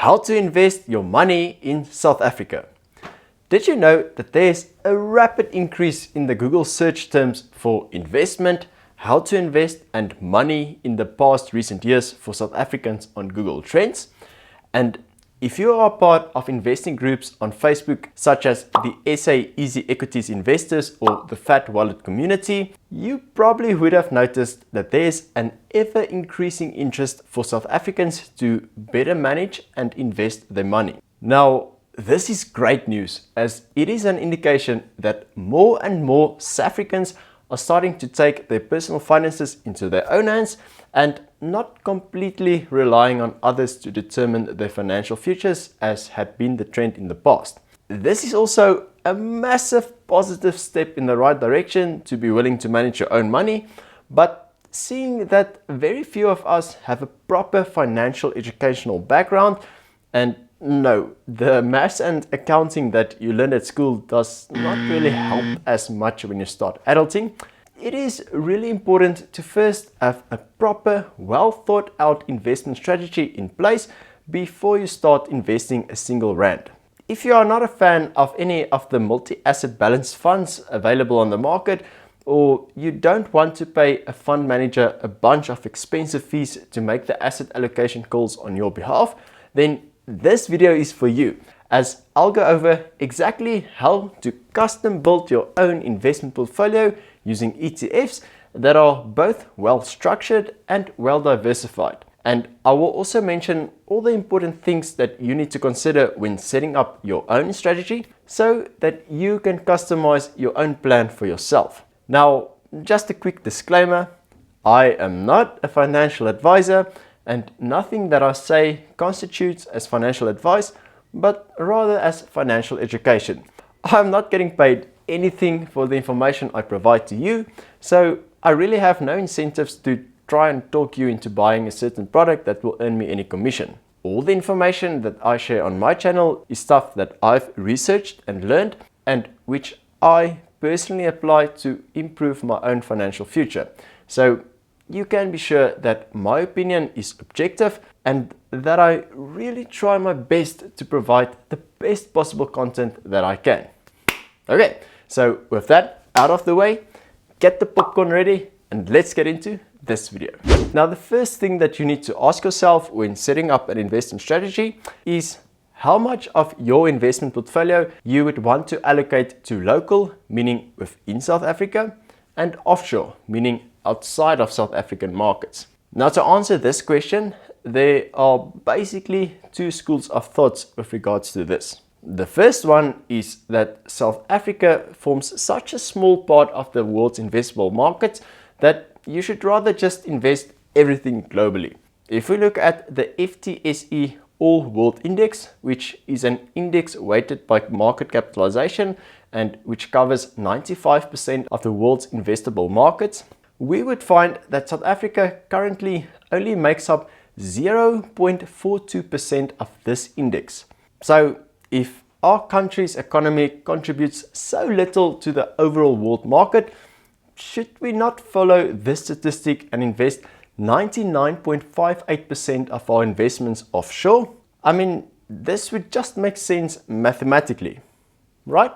how to invest your money in South Africa. Did you know that there's a rapid increase in the Google search terms for investment, how to invest, and money in the past recent years for South Africans on Google Trends? And if you are part of investing groups on Facebook, such as the SA Easy Equities Investors or the Fat Wallet community, you probably would have noticed that there's an ever increasing interest for South Africans to better manage and invest their money. Now, this is great news, as it is an indication that more and more South Africans are starting to take their personal finances into their own hands and not completely relying on others to determine their financial futures, as had been the trend in the past. This is also a massive positive step in the right direction to be willing to manage your own money, but seeing that very few of us have a proper financial educational background, and no, the maths and accounting that you learn at school does not really help as much when you start adulting. It is really important to first have a proper, well thought out investment strategy in place before you start investing a single rand. If you are not a fan of any of the multi-asset balanced funds available on the market, or you don't want to pay a fund manager a bunch of expensive fees to make the asset allocation calls on your behalf, then this video is for you, as I'll go over exactly how to custom build your own investment portfolio using ETFs that are both well structured and well diversified. And I will also mention all the important things that you need to consider when setting up your own strategy so that you can customize your own plan for yourself. Now, just a quick disclaimer, I am not a financial advisor, and nothing that I say constitutes as financial advice, but rather as financial education. I'm not getting paid anything for the information I provide to you, so I really have no incentives to try and talk you into buying a certain product that will earn me any commission. All the information that I share on my channel is stuff that I've researched and learned, and which I personally apply to improve my own financial future. So you can be sure that my opinion is objective and that I really try my best to provide the best possible content that I can. Okay, so with that out of the way, get the popcorn ready and let's get into this video. Now, the first thing that you need to ask yourself when setting up an investment strategy is how much of your investment portfolio you would want to allocate to local, meaning within South Africa, and offshore, meaning outside of South African markets. Now, to answer this question, there are basically two schools of thoughts with regards to this. The first one is that South Africa forms such a small part of the world's investable market that you should rather just invest everything globally. If we look at the FTSE All World Index, which is an index weighted by market capitalization and which covers 95% of the world's investable markets, we would find that South Africa currently only makes up 0.42% of this index. So if our country's economy contributes so little to the overall world market, should we not follow this statistic and invest 99.58% of our investments offshore? I mean, this would just make sense mathematically, right?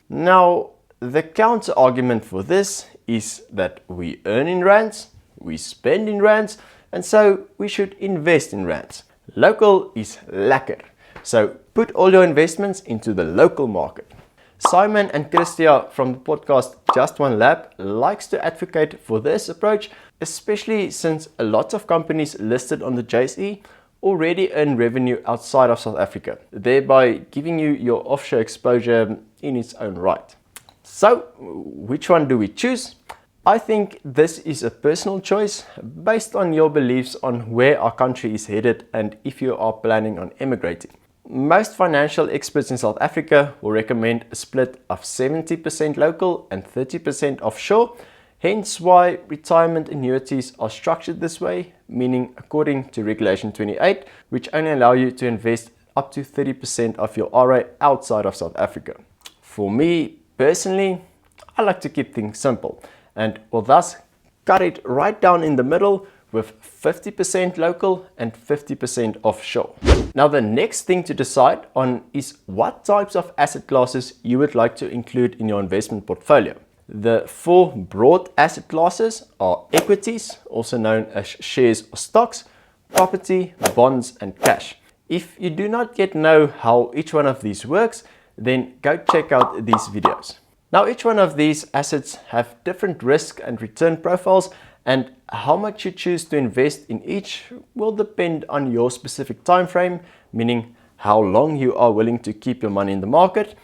Now, the counter argument for this is that we earn in rands, we spend in rands, and so we should invest in rands. Local is lekker, so put all your investments into the local market. Simon and Christia from the podcast Just One Lab likes to advocate for this approach, especially since a lot of companies listed on the JSE already earn revenue outside of South Africa, thereby giving you your offshore exposure in its own right. So, which one do we choose? I think this is a personal choice based on your beliefs on where our country is headed and if you are planning on emigrating. Most financial experts in South Africa will recommend a split of 70% local and 30% offshore, hence why retirement annuities are structured this way, meaning according to Regulation 28, which only allow you to invest up to 30% of your RA outside of South Africa. For me, personally, I like to keep things simple and will thus cut it right down in the middle with 50% local and 50% offshore. Now the next thing to decide on is what types of asset classes you would like to include in your investment portfolio. The four broad asset classes are equities, also known as shares or stocks, property, bonds and cash. If you do not yet know how each one of these works, then go check out these videos. Now each one of these assets have different risk and return profiles, and how much you choose to invest in each will depend on your specific time frame, meaning how long you are willing to keep your money in the market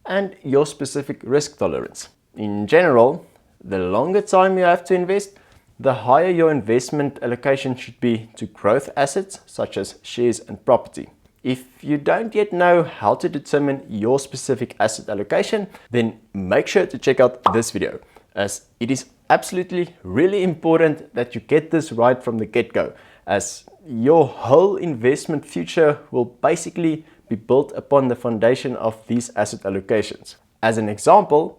and your specific risk tolerance. In general, the longer time you have to invest, the higher your investment allocation should be to growth assets such as shares and property. If you don't yet know how to determine your specific asset allocation, then make sure to check out this video, as it is absolutely really important that you get this right from the get-go, as your whole investment future will basically be built upon the foundation of these asset allocations. As an example,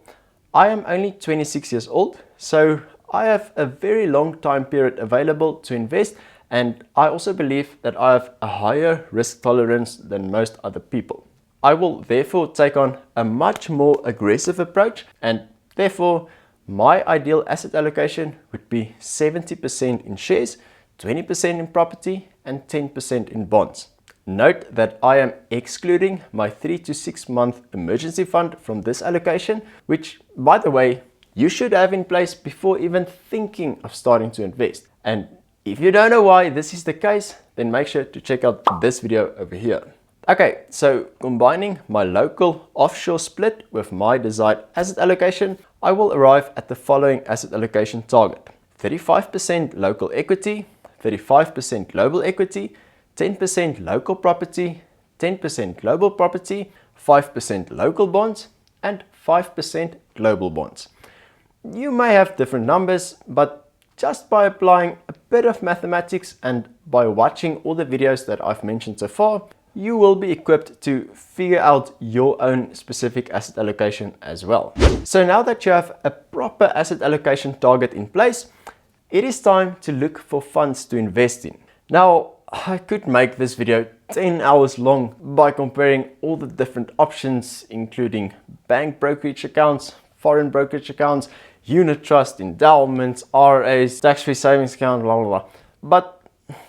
I am only 26 years old, so I have a very long time period available to invest, and I also believe that I have a higher risk tolerance than most other people. I will therefore take on a much more aggressive approach, and therefore my ideal asset allocation would be 70% in shares, 20% in property and 10% in bonds. Note that I am excluding my 3 to 6 month emergency fund from this allocation, which, by the way, you should have in place before even thinking of starting to invest. And if you don't know why this is the case, then make sure to check out this video over here. Okay, so combining my local offshore split with my desired asset allocation, I will arrive at the following asset allocation target: 35% local equity, 35% global equity, 10% local property, 10% global property, 5% local bonds, and 5% global bonds. You may have different numbers, but just by applying a bit of mathematics and by watching all the videos that I've mentioned so far, you will be equipped to figure out your own specific asset allocation as well. So now that you have a proper asset allocation target in place, it is time to look for funds to invest in. Now, I could make this video 10 hours long by comparing all the different options, including bank brokerage accounts, foreign brokerage accounts, unit trust, endowments, RAs, tax-free savings account, blah, blah, blah. But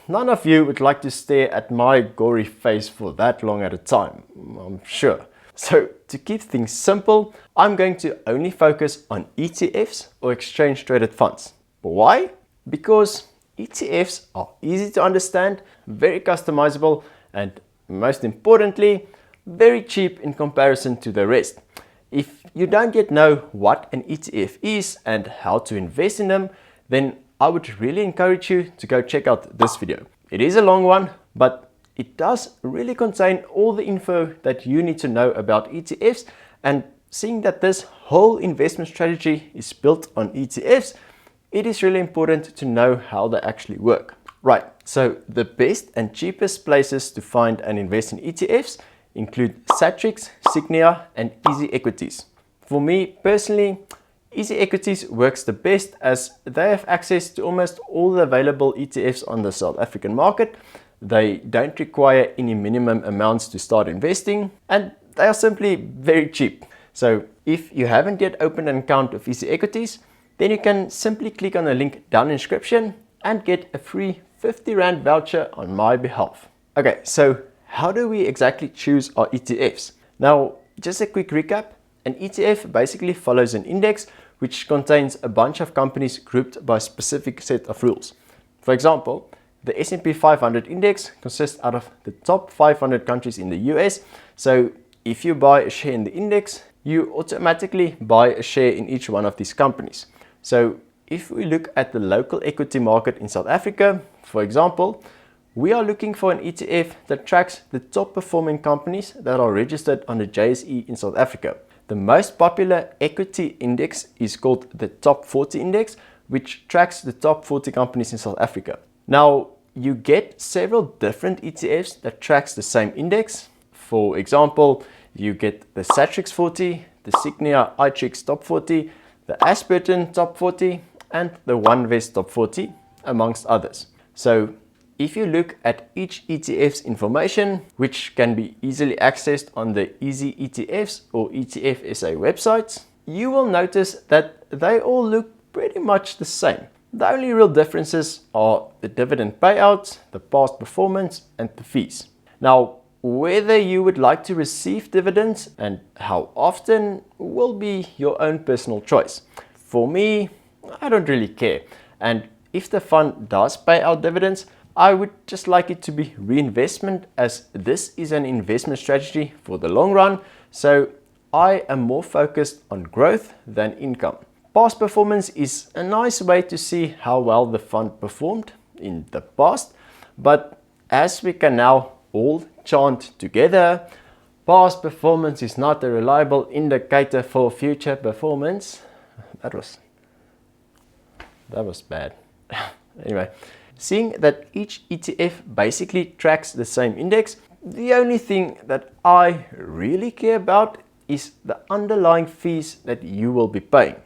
none of you would like to stare at my gory face for that long at a time, I'm sure. So to keep things simple, I'm going to only focus on ETFs or exchange traded funds. Why? Because ETFs are easy to understand, very customizable, and most importantly, very cheap in comparison to the rest. If you don't yet know what an ETF is and how to invest in them, then I would really encourage you to go check out this video. It is a long one, but it does really contain all the info that you need to know about ETFs, and seeing that this whole investment strategy is built on ETFs, it is really important to know how they actually work. Right, so the best and cheapest places to find and invest in ETFs include Satrix, Signia and Easy Equities. For me personally, Easy Equities works the best as they have access to almost all the available ETFs on the South African market. They don't require any minimum amounts to start investing, and they are simply very cheap. So if you haven't yet opened an account with Easy Equities, then you can simply click on the link down in the description and get a free 50 Rand voucher on my behalf. Okay, so how do we exactly choose our ETFs? Now, just a quick recap. An ETF basically follows an index which contains a bunch of companies grouped by a specific set of rules. For example, the S&P 500 index consists out of the top 500 countries in the US. So if you buy a share in the index, you automatically buy a share in each one of these companies. So if we look at the local equity market in South Africa, for example, we are looking for an ETF that tracks the top performing companies that are registered on the JSE in South Africa. The most popular equity index is called the Top 40 Index, which tracks the top 40 companies in South Africa. Now, you get several different ETFs that tracks the same index. For example, you get the Satrix 40, the Signia iTrix Top 40, the Asperton Top 40, and the OneVest Top 40, amongst others. So if you look at each ETF's information, which can be easily accessed on the Easy ETFs or ETF SA websites, you will notice that they all look pretty much the same. The only real differences are the dividend payouts, the past performance, and the fees. Now, whether you would like to receive dividends and how often will be your own personal choice. For me, I don't really care. And if the fund does pay out dividends, I would just like it to be reinvestment, as this is an investment strategy for the long run. So I am more focused on growth than income. Past performance is a nice way to see how well the fund performed in the past, but as we can now all chant together, past performance is not a reliable indicator for future performance. That was bad. Anyway, seeing that each ETF basically tracks the same index, the only thing that I really care about is the underlying fees that you will be paying.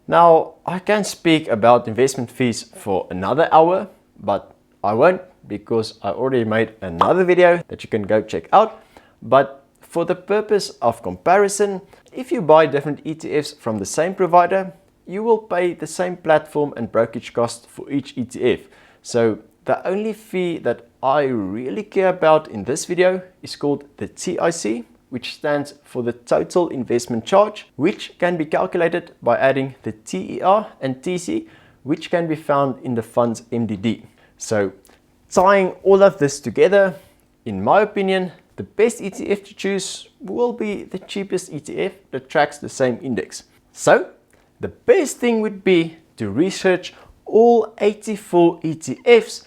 Now, I can speak about investment fees for another hour, but I won't, because I already made another video that you can go check out. But for the purpose of comparison, if you buy different ETFs from the same provider, you will pay the same platform and brokerage cost for each ETF. So the only fee that I really care about in this video is called the TIC, which stands for the total investment charge, which can be calculated by adding the TER and TC, which can be found in the fund's MDD. So tying all of this together, in my opinion, the best ETF to choose will be the cheapest ETF that tracks the same index. So the best thing would be to research all 84 ETFs,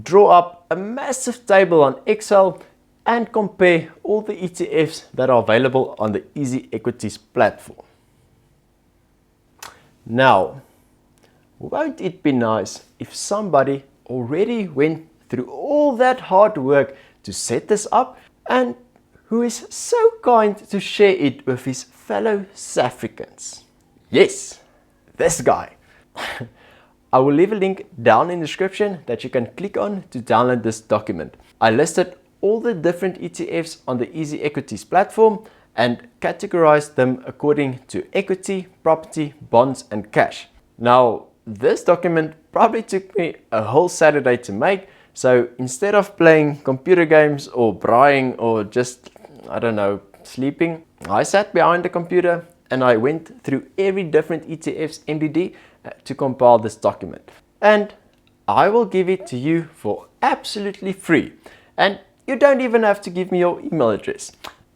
draw up a massive table on Excel, and compare all the ETFs that are available on the Easy Equities platform. Now, won't it be nice if somebody already went through all that hard work to set this up and who is so kind to share it with his fellow South Africans? Yes, this guy. I will leave a link down in the description that you can click on to download this document. I listed all the different ETFs on the Easy Equities platform and categorized them according to equity, property, bonds, and cash. Now, this document probably took me a whole Saturday to make, so instead of playing computer games or braaiing or just, I don't know, sleeping, I sat behind the computer and I went through every different ETF's MDD to compile this document. And I will give it to you for absolutely free. And you don't even have to give me your email address.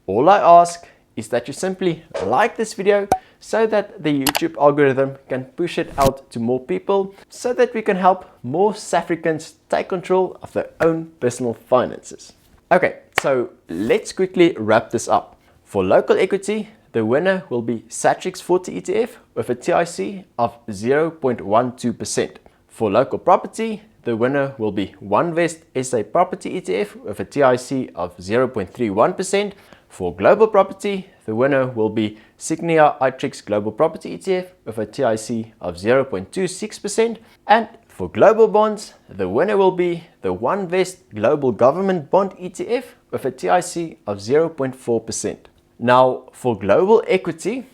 All I ask is that you simply like this video so that the YouTube algorithm can push it out to more people, so that we can help more South Africans take control of their own personal finances. Okay, so let's quickly wrap this up. For local equity, the winner will be Satrix 40 ETF with a TIC of 0.12%. For local property, the winner will be OneVest SA Property ETF with a TIC of 0.31%. For global property, the winner will be Signia iTrix Global Property ETF with a TIC of 0.26%. And for global bonds, the winner will be the OneVest Global Government Bond ETF with a TIC of 0.4%. Now, for global equity,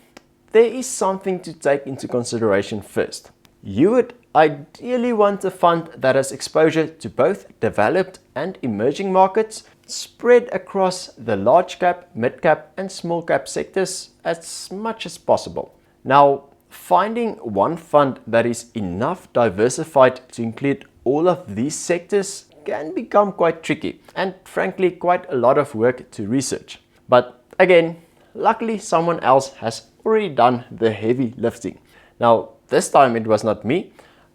there is something to take into consideration first. You would ideally want a fund that has exposure to both developed and emerging markets, spread across the large cap, mid cap, and small cap sectors as much as possible. Now, finding one fund that is enough diversified to include all of these sectors can become quite tricky and frankly quite a lot of work to research. But again, luckily someone else has already done the heavy lifting. Now, this time it was not me.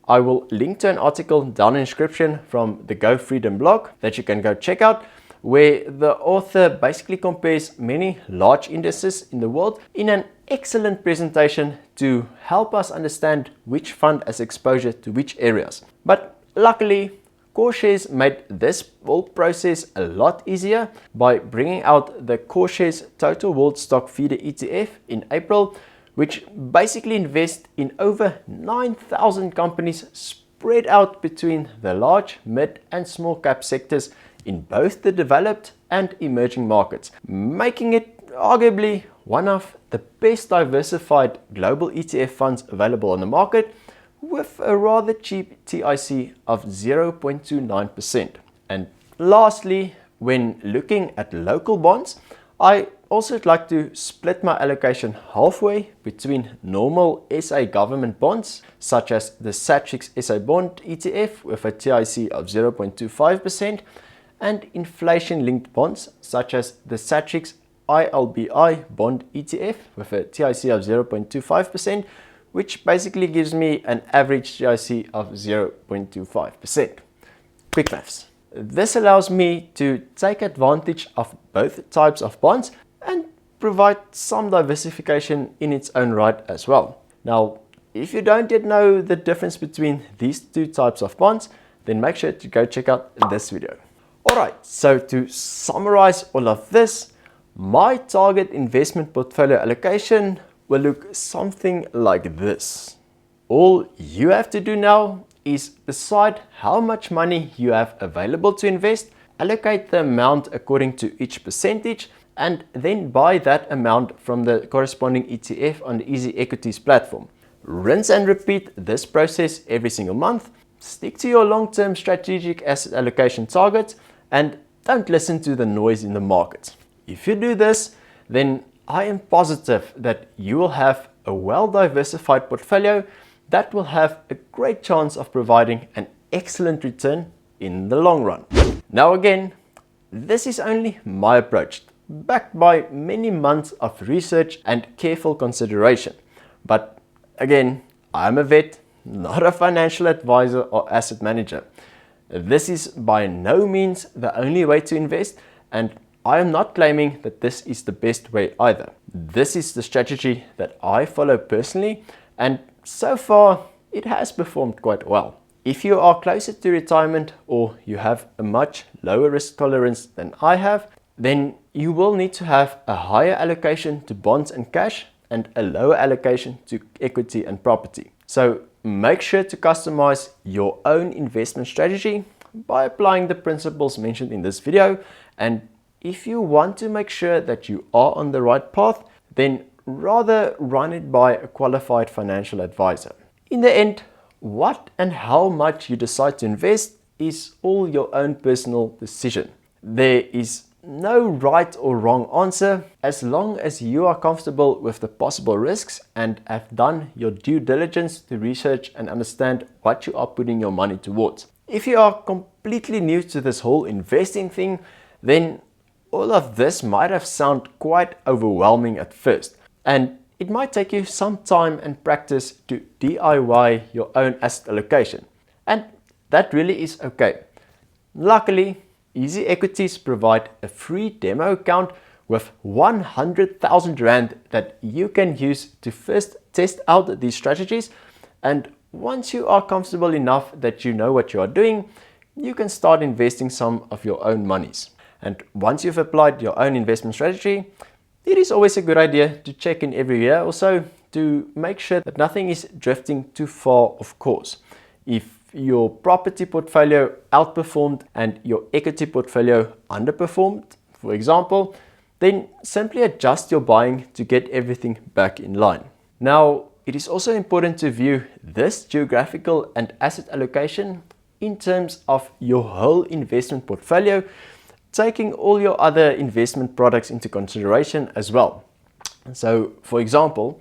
I will link to an article down in the description from the Go Freedom blog that you can go check out, where the author basically compares many large indices in the world in an excellent presentation to help us understand which fund has exposure to which areas. But luckily, CoreShares made this whole process a lot easier by bringing out the CoreShares Total World Stock Feeder ETF in April, which basically invests in over 9,000 companies spread out between the large, mid and small cap sectors in both the developed and emerging markets, making it arguably one of the best diversified global ETF funds available on the market, with a rather cheap TIC of 0.29%. And lastly, when looking at local bonds, I also like to split my allocation halfway between normal SA government bonds, such as the Satrix SA Bond ETF with a TIC of 0.25%, and inflation-linked bonds, such as the Satrix ILBI Bond ETF with a TIC of 0.25%, which basically gives me an average TIC of 0.25%. Quick maths. This allows me to take advantage of both types of bonds and provide some diversification in its own right as well. Now, if you don't yet know the difference between these two types of bonds, then make sure to go check out this video. Alright, so to summarize all of this, my target investment portfolio allocation will look something like this. All you have to do now is decide how much money you have available to invest, allocate the amount according to each percentage, and then buy that amount from the corresponding ETF on the Easy Equities platform. Rinse and repeat this process every single month. Stick to your long-term strategic asset allocation targets and don't listen to the noise in the market. If you do this, then I am positive that you will have a well-diversified portfolio that will have a great chance of providing an excellent return in the long run. Now again, this is only my approach, backed by many months of research and careful consideration. But again, I'm a vet, not a financial advisor or asset manager. This is by no means the only way to invest, and I am not claiming that this is the best way either. This is the strategy that I follow personally, and so far it has performed quite well. If you are closer to retirement or you have a much lower risk tolerance than I have, then you will need to have a higher allocation to bonds and cash and a lower allocation to equity and property. So make sure to customize your own investment strategy by applying the principles mentioned in this video, and if you want to make sure that you are on the right path, then rather run it by a qualified financial advisor. In the end, what and how much you decide to invest is all your own personal decision. There is no right or wrong answer as long as you are comfortable with the possible risks and have done your due diligence to research and understand what you are putting your money towards. If you are completely new to this whole investing thing, then all of this might have sounded quite overwhelming at first, and it might take you some time and practice to DIY your own asset allocation, and that really is okay. Luckily, Easy Equities provide a free demo account with 100,000 Rand that you can use to first test out these strategies, and once you are comfortable enough that you know what you are doing, you can start investing some of your own monies. And once you've applied your own investment strategy, it is always a good idea to check in every year or so to make sure that nothing is drifting too far off course. If your property portfolio outperformed and your equity portfolio underperformed, for example, then simply adjust your buying to get everything back in line. Now, it is also important to view this geographical and asset allocation in terms of your whole investment portfolio, taking all your other investment products into consideration as well. So, for example,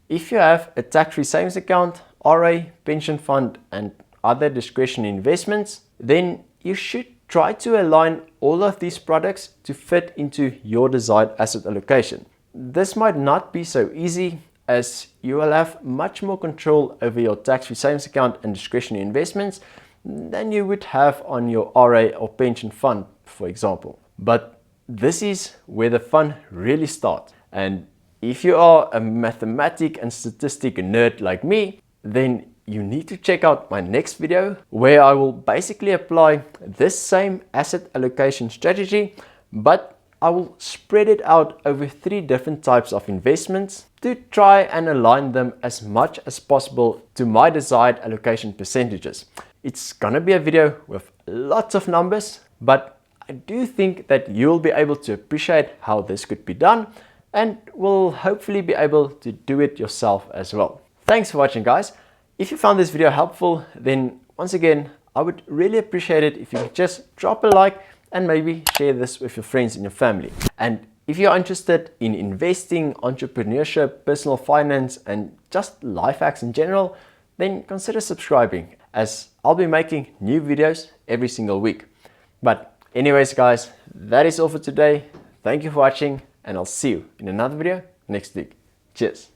if you have a tax-free savings account, RA, pension fund, and other discretionary investments, then you should try to align all of these products to fit into your desired asset allocation. This might not be so easy, as you will have much more control over your tax-free savings account and discretionary investments than you would have on your RA or pension fund, for example. But this is where the fun really starts. And if you are a mathematic and statistic nerd like me, then you need to check out my next video where I will basically apply this same asset allocation strategy, but I will spread it out over 3 different types of investments to try and align them as much as possible to my desired allocation percentages. It's gonna be a video with lots of numbers, but I do think that you'll be able to appreciate how this could be done and will hopefully be able to do it yourself as well. Thanks for watching, guys. If you found this video helpful, then once again, I would really appreciate it if you could just drop a like and maybe share this with your friends and your family. And if you're interested in investing, entrepreneurship, personal finance, and just life hacks in general, then consider subscribing, as I'll be making new videos every single week. But anyways, guys, that is all for today. Thank you for watching, and I'll see you in another video next week. Cheers.